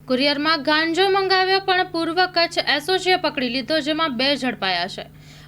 કુરિયરમાં ગાંજો મંગાવ્યો પણ પૂર્વ કચ્છ એસઓજીએ પકડી લીધો, જેમાં 2 ઝડપાયા છે।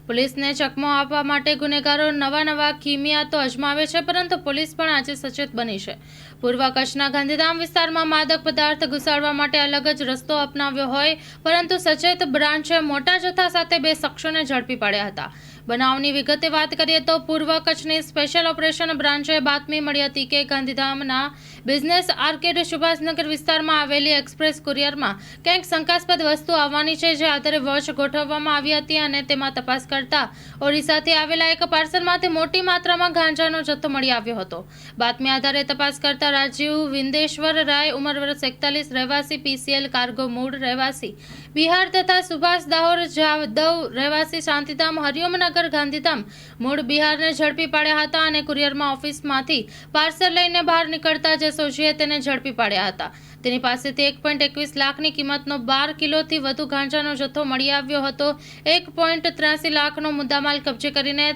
પોલીસને ચકમો આપવા માટે ગુનેગારો નવા કિમિયા તો અજમાવે છે, પરંતુ પોલીસ પણ આજે સચેત બની છે। પૂર્વ કચ્છના ગાંધીધામ વિસ્તારમાં માદક પદાર્થ ઘુસાડવા માટે અલગ જ રસ્તો અપનાવ્યો હોય, પરંતુ સચેત બ્રાન્ચે મોટા જથ્થા સાથે 2 શખ્સોને ઝડપી પાડ્યા હતા। બનાવની વિગતે વાત કરીએ તો પૂર્વ કચ્છની સ્પેશિયલ ઓપરેશન બ્રાન્ચે બાતમી મળી હતી કે ગાંધીધામના બિઝનેસ આર્કેડ સુભાષનગર વિસ્તારમાં આવેલી એક્સપ્રેસ કુરિયરમાં કંઈક શંકાસ્પદ વસ્તુ આવવાની છે, જે આધારે વોચ ગોઠવવામાં આવી હતી અને તેમાં તપાસ કરતા ઓરિસ્સાથી આવેલા એક પાર્સલમાંથી મોટી માત્રામાં ગાંજાનો જથ્થો મળી આવ્યો હતો। બાતમી આધારે તપાસ કરતા રાજીવ વિંદેશ્વર રાય, ઉંમર વર્ષ 41, રહેવાસી પીસીએલ કાર્ગો, મૂળ રહેવાસી બિહાર તથા સુભાષ દાહોર જાદવ, રહેવાસી શાંતિધામ હરિઓમનગર ગાંધીધામ, મૂળ બિહારને ઝડપી પાડ્યા હતા અને કુરિયરમાં ઓફિસમાંથી પાર્સલ લઈને બહાર નીકળતા જ એસઓજીએ તેને ઝડપી પાડ્યા હતા। તેની પાસેથી 1.21 લાખની કિંમતનો 12 કિલોથી વધુ ગાંજાનો જથ્થો મળી આવ્યો હતો। 1.83 લાખનો મુદ્દામાલ કબજે કરીને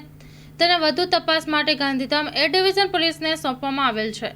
તેને વધુ તપાસ માટે ગાંધીધામ એ ડિવિઝન પોલીસને સોંપવામાં આવેલ છે।